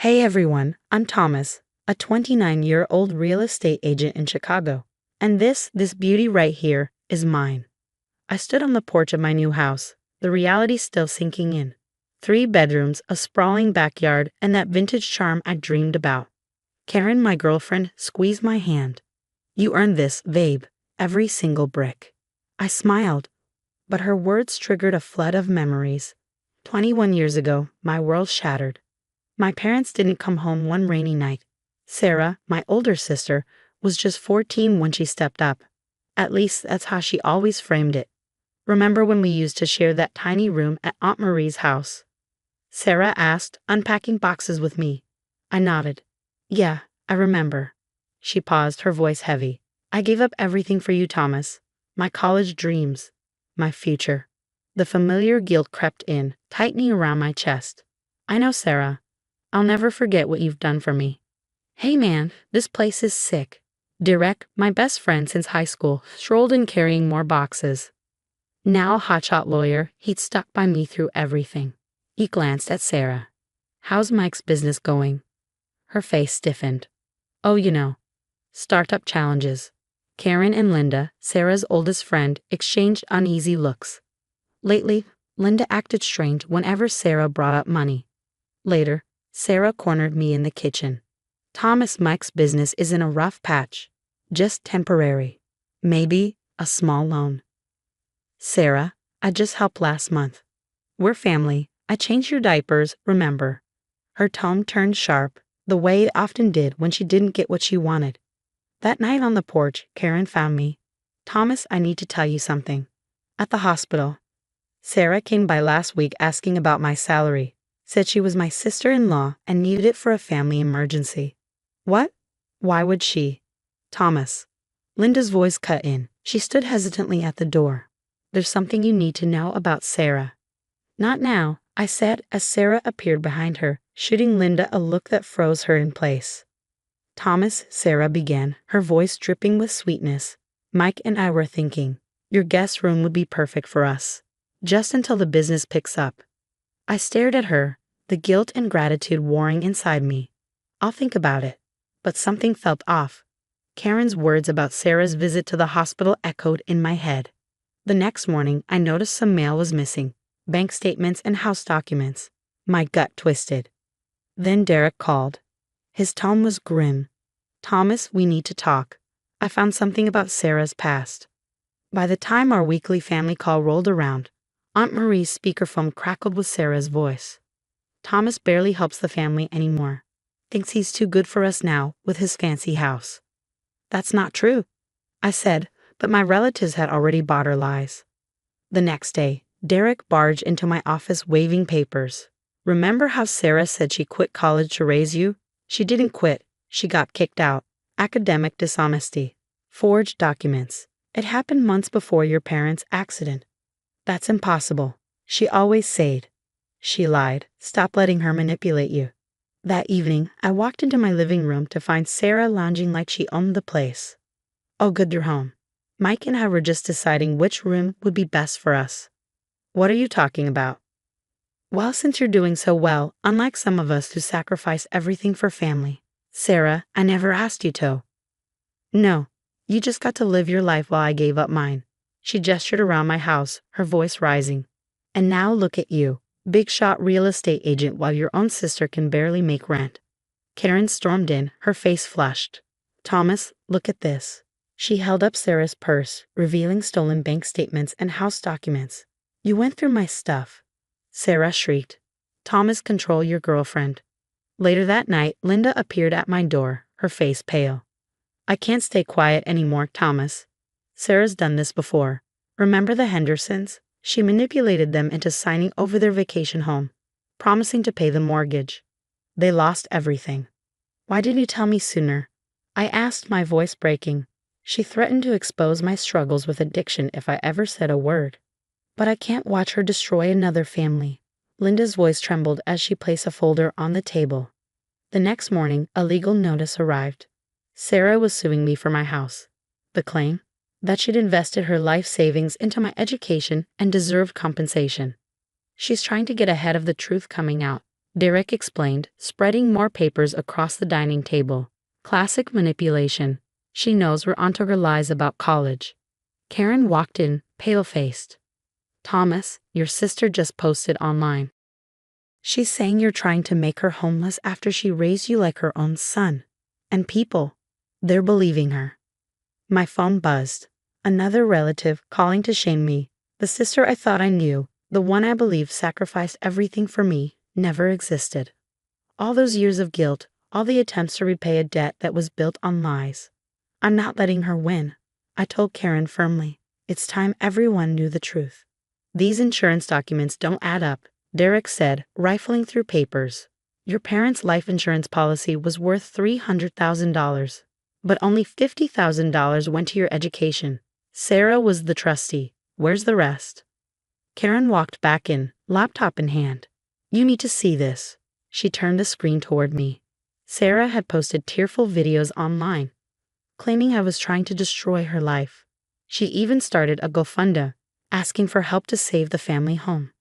Hey everyone, I'm Thomas, a 29-year-old real estate agent in Chicago. And this beauty right here is mine. I stood on the porch of my new house, the reality still sinking in. 3 bedrooms, a sprawling backyard, and that vintage charm I dreamed about. Karen, my girlfriend, squeezed my hand. You earned this, babe, every single brick. I smiled, but her words triggered a flood of memories. 21 years ago, my world shattered. My parents didn't come home one rainy night. Sarah, my older sister, was just 14 when she stepped up. At least that's how she always framed it. Remember when we used to share that tiny room at Aunt Marie's house? Sarah asked, unpacking boxes with me. I nodded. Yeah, I remember. She paused, her voice heavy. I gave up everything for you, Thomas. My college dreams. My future. The familiar guilt crept in, tightening around my chest. I know, Sarah. I'll never forget what you've done for me. Hey man, this place is sick. Derek, my best friend since high school, strolled in carrying more boxes. Now a hotshot lawyer, he'd stuck by me through everything. He glanced at Sarah. How's Mike's business going? Her face stiffened. Oh, you know. Startup challenges. Karen and Linda, Sarah's oldest friend, exchanged uneasy looks. Lately, Linda acted strange whenever Sarah brought up money. Later, Sarah cornered me in the kitchen. Thomas, Mike's business is in a rough patch. Just temporary. Maybe a small loan. Sarah, I just helped last month. We're family. I changed your diapers, remember. Her tone turned sharp, the way it often did when she didn't get what she wanted. That night on the porch, Karen found me. Thomas, I need to tell you something. At the hospital. Sarah came by last week asking about my salary. Said she was my sister-in-law and needed it for a family emergency. What? Why would she? Thomas. Linda's voice cut in. She stood hesitantly at the door. There's something you need to know about Sarah. Not now, I said as Sarah appeared behind her, shooting Linda a look that froze her in place. Thomas, Sarah began, her voice dripping with sweetness. Mike and I were thinking, your guest room would be perfect for us. Just until the business picks up. I stared at her, the guilt and gratitude warring inside me. I'll think about it. But something felt off. Karen's words about Sarah's visit to the hospital echoed in my head. The next morning, I noticed some mail was missing. Bank statements and house documents. My gut twisted. Then Derek called. His tone was grim. Thomas, we need to talk. I found something about Sarah's past. By the time our weekly family call rolled around, Aunt Marie's speakerphone crackled with Sarah's voice. Thomas barely helps the family anymore. Thinks he's too good for us now with his fancy house. That's not true, I said, but my relatives had already bought her lies. The next day, Derek barged into my office waving papers. Remember how Sarah said she quit college to raise you? She didn't quit. She got kicked out. Academic dishonesty. Forged documents. It happened months before your parents' accident. That's impossible. She always said. She lied. Stop letting her manipulate you. That evening, I walked into my living room to find Sarah lounging like she owned the place. Oh, good, you're home. Mike and I were just deciding which room would be best for us. What are you talking about? Well, since you're doing so well, unlike some of us who sacrifice everything for family. Sarah, I never asked you to. No, you just got to live your life while I gave up mine. She gestured around my house, her voice rising. And now look at you, big shot real estate agent while your own sister can barely make rent. Karen stormed in, her face flushed. Thomas, look at this. She held up Sarah's purse, revealing stolen bank statements and house documents. You went through my stuff. Sarah shrieked. Thomas, control your girlfriend. Later that night, Linda appeared at my door, her face pale. I can't stay quiet anymore, Thomas. Sarah's done this before. Remember the Hendersons? She manipulated them into signing over their vacation home, promising to pay the mortgage. They lost everything. Why didn't you tell me sooner? I asked, my voice breaking. She threatened to expose my struggles with addiction if I ever said a word. But I can't watch her destroy another family. Linda's voice trembled as she placed a folder on the table. The next morning, a legal notice arrived. Sarah was suing me for my house. The claim? That she'd invested her life savings into my education and deserved compensation. She's trying to get ahead of the truth coming out, Derek explained, spreading more papers across the dining table. Classic manipulation. She knows we're onto her lies about college. Karen walked in, pale-faced. Thomas, your sister just posted online. She's saying you're trying to make her homeless after she raised you like her own son. And people, they're believing her. My phone buzzed. Another relative calling to shame me. The sister I thought I knew, the one I believed sacrificed everything for me, never existed. All those years of guilt, all the attempts to repay a debt that was built on lies. I'm not letting her win. I told Karen firmly. It's time everyone knew the truth. These insurance documents don't add up, Derek said, rifling through papers. Your parents' life insurance policy was worth $300,000, but only $50,000 went to your education. Sarah was the trustee. Where's the rest? Karen walked back in, laptop in hand. You need to see this. She turned the screen toward me. Sarah had posted tearful videos online, claiming I was trying to destroy her life. She even started a GoFundMe, asking for help to save the family home.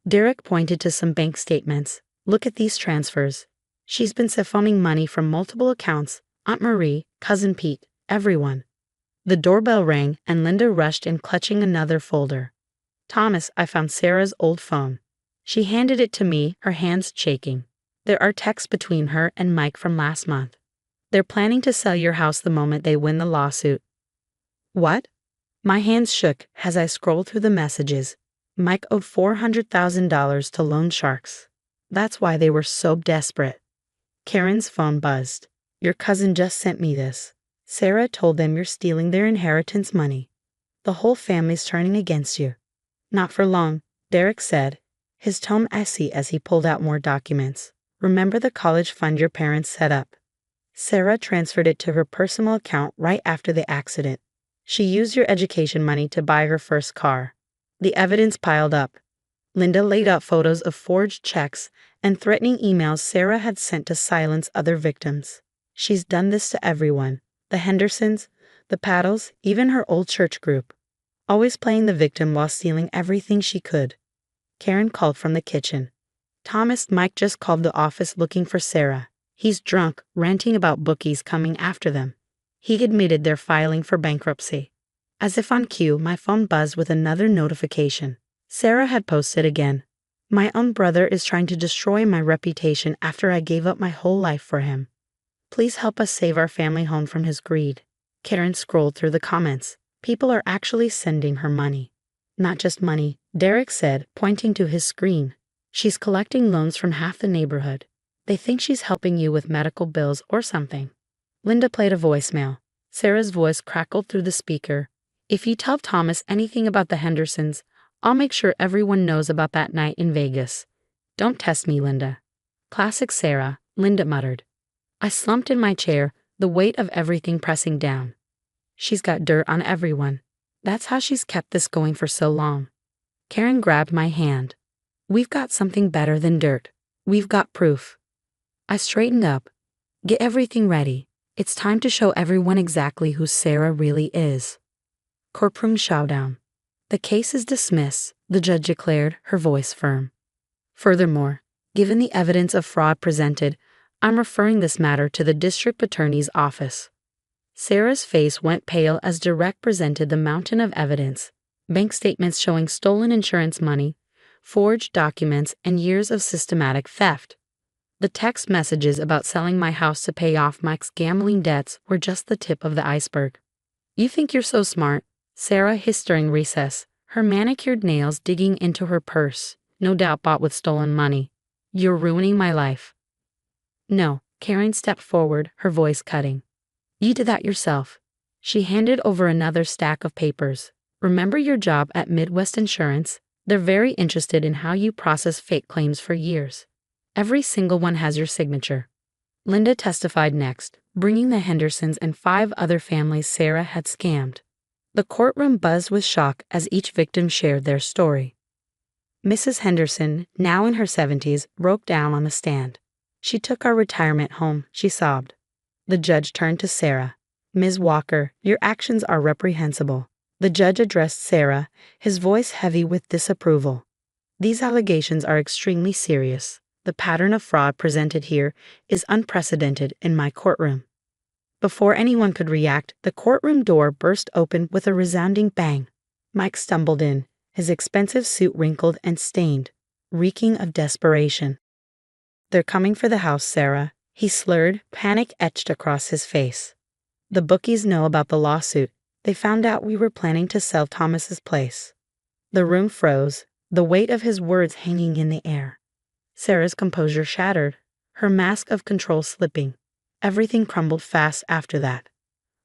Derek pointed to some bank statements. Look at these transfers. She's been siphoning money from multiple accounts, Aunt Marie, Cousin Pete, everyone. The doorbell rang and Linda rushed in clutching another folder. Thomas, I found Sarah's old phone. She handed it to me, her hands shaking. There are texts between her and Mike from last month. They're planning to sell your house the moment they win the lawsuit. What? My hands shook as I scrolled through the messages. Mike owed $400,000 to loan sharks. That's why they were so desperate. Karen's phone buzzed. Your cousin just sent me this. Sarah told them you're stealing their inheritance money. The whole family's turning against you. Not for long, Derek said, his tone icy as he pulled out more documents. Remember the college fund your parents set up? Sarah transferred it to her personal account right after the accident. She used your education money to buy her first car. The evidence piled up. Linda laid out photos of forged checks and threatening emails Sarah had sent to silence other victims. She's done this to everyone. The Hendersons, the Paddles, even her old church group. Always playing the victim while stealing everything she could. Karen called from the kitchen. Thomas, Mike just called the office looking for Sarah. He's drunk, ranting about bookies coming after them. He admitted they're filing for bankruptcy. As if on cue, my phone buzzed with another notification. Sarah had posted again. My own brother is trying to destroy my reputation after I gave up my whole life for him. Please help us save our family home from his greed. Karen scrolled through the comments. People are actually sending her money. Not just money, Derek said, pointing to his screen. She's collecting loans from half the neighborhood. They think she's helping you with medical bills or something. Linda played a voicemail. Sarah's voice crackled through the speaker. If you tell Thomas anything about the Hendersons, I'll make sure everyone knows about that night in Vegas. Don't test me, Linda. Classic Sarah, Linda muttered. I slumped in my chair, the weight of everything pressing down. She's got dirt on everyone. That's how she's kept this going for so long. Karen grabbed my hand. We've got something better than dirt. We've got proof. I straightened up. Get everything ready. It's time to show everyone exactly who Sarah really is. Courtroom showdown. The case is dismissed, the judge declared, her voice firm. Furthermore, given the evidence of fraud presented, I'm referring this matter to the district attorney's office. Sarah's face went pale as Derek presented the mountain of evidence, bank statements showing stolen insurance money, forged documents, and years of systematic theft. The text messages about selling my house to pay off Mike's gambling debts were just the tip of the iceberg. You think you're so smart, Sarah hissed during recess, her manicured nails digging into her purse, no doubt bought with stolen money. You're ruining my life. No, Karen stepped forward, her voice cutting. You did that yourself. She handed over another stack of papers. Remember your job at Midwest Insurance? They're very interested in how you process fake claims for years. Every single one has your signature. Linda testified next, bringing the Hendersons and 5 other families Sarah had scammed. The courtroom buzzed with shock as each victim shared their story. Mrs. Henderson, now in her 70s, broke down on the stand. She took our retirement home, she sobbed. The judge turned to Sarah. Ms. Walker, your actions are reprehensible. The judge addressed Sarah, his voice heavy with disapproval. These allegations are extremely serious. The pattern of fraud presented here is unprecedented in my courtroom. Before anyone could react, the courtroom door burst open with a resounding bang. Mike stumbled in, his expensive suit wrinkled and stained, reeking of desperation. "They're coming for the house, Sarah," he slurred, panic etched across his face. "The bookies know about the lawsuit. They found out we were planning to sell Thomas's place." The room froze, the weight of his words hanging in the air. Sarah's composure shattered, her mask of control slipping. Everything crumbled fast after that.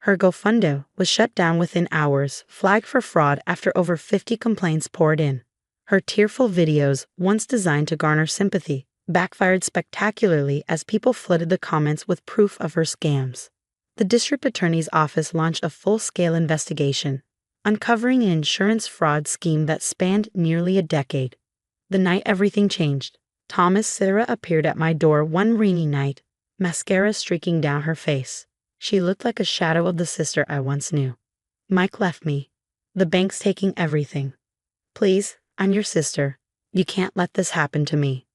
Her GoFundMe was shut down within hours, flagged for fraud after over 50 complaints poured in. Her tearful videos, once designed to garner sympathy, backfired spectacularly as people flooded the comments with proof of her scams. The district attorney's office launched a full-scale investigation, uncovering an insurance fraud scheme that spanned nearly a decade. The night everything changed, Sarah appeared at my door one rainy night, mascara streaking down her face. She looked like a shadow of the sister I once knew. "Mike left me. The bank's taking everything. Please, I'm your sister. You can't let this happen to me."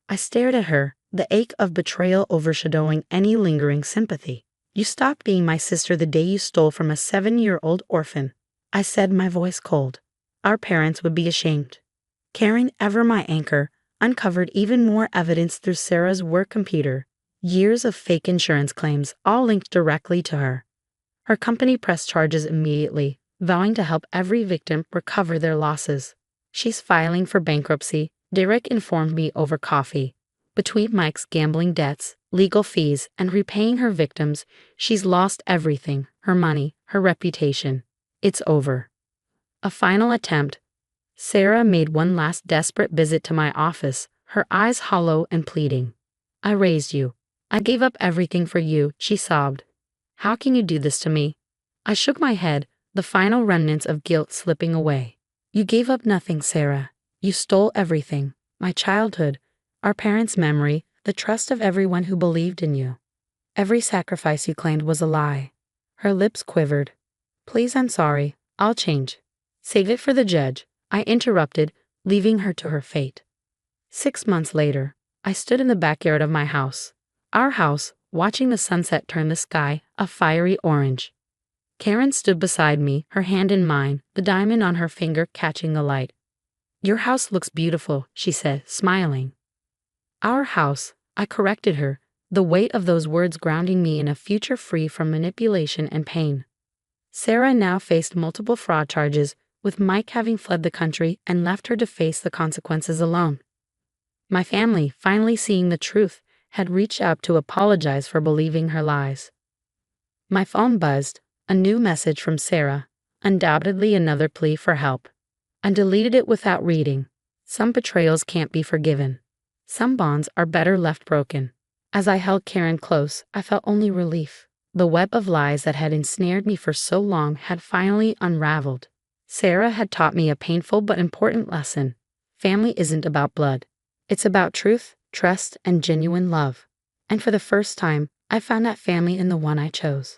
I stared at her, the ache of betrayal overshadowing any lingering sympathy. "You stopped being my sister the day you stole from a 7-year-old orphan," I said, my voice cold. "Our parents would be ashamed." Karen, ever my anchor, uncovered even more evidence through Sarah's work computer. Years of fake insurance claims, all linked directly to her. Her company pressed charges immediately, vowing to help every victim recover their losses. "She's filing for bankruptcy," Derek informed me over coffee. "Between Mike's gambling debts, legal fees, and repaying her victims, she's lost everything, her money, her reputation. It's over." A final attempt. Sarah made one last desperate visit to my office, her eyes hollow and pleading. "I raised you. I gave up everything for you," she sobbed. "How can you do this to me?" I shook my head, the final remnants of guilt slipping away. "You gave up nothing, Sarah. You stole everything. My childhood, our parents' memory, the trust of everyone who believed in you. Every sacrifice you claimed was a lie." Her lips quivered. "Please, I'm sorry. I'll change." "Save it for the judge," I interrupted, leaving her to her fate. 6 months later, I stood in the backyard of my house. Our house, watching the sunset turn the sky a fiery orange. Karen stood beside me, her hand in mine, the diamond on her finger catching the light. "Your house looks beautiful," she said, smiling. "Our house," I corrected her, the weight of those words grounding me in a future free from manipulation and pain. Sarah now faced multiple fraud charges, with Mike having fled the country and left her to face the consequences alone. My family, finally seeing the truth, had reached out to apologize for believing her lies. My phone buzzed, a new message from Sarah, undoubtedly another plea for help. I deleted it without reading. Some betrayals can't be forgiven. Some bonds are better left broken. As I held Karen close, I felt only relief. The web of lies that had ensnared me for so long had finally unraveled. Sarah had taught me a painful but important lesson. Family isn't about blood. It's about truth, trust, and genuine love. And for the first time, I found that family in the one I chose.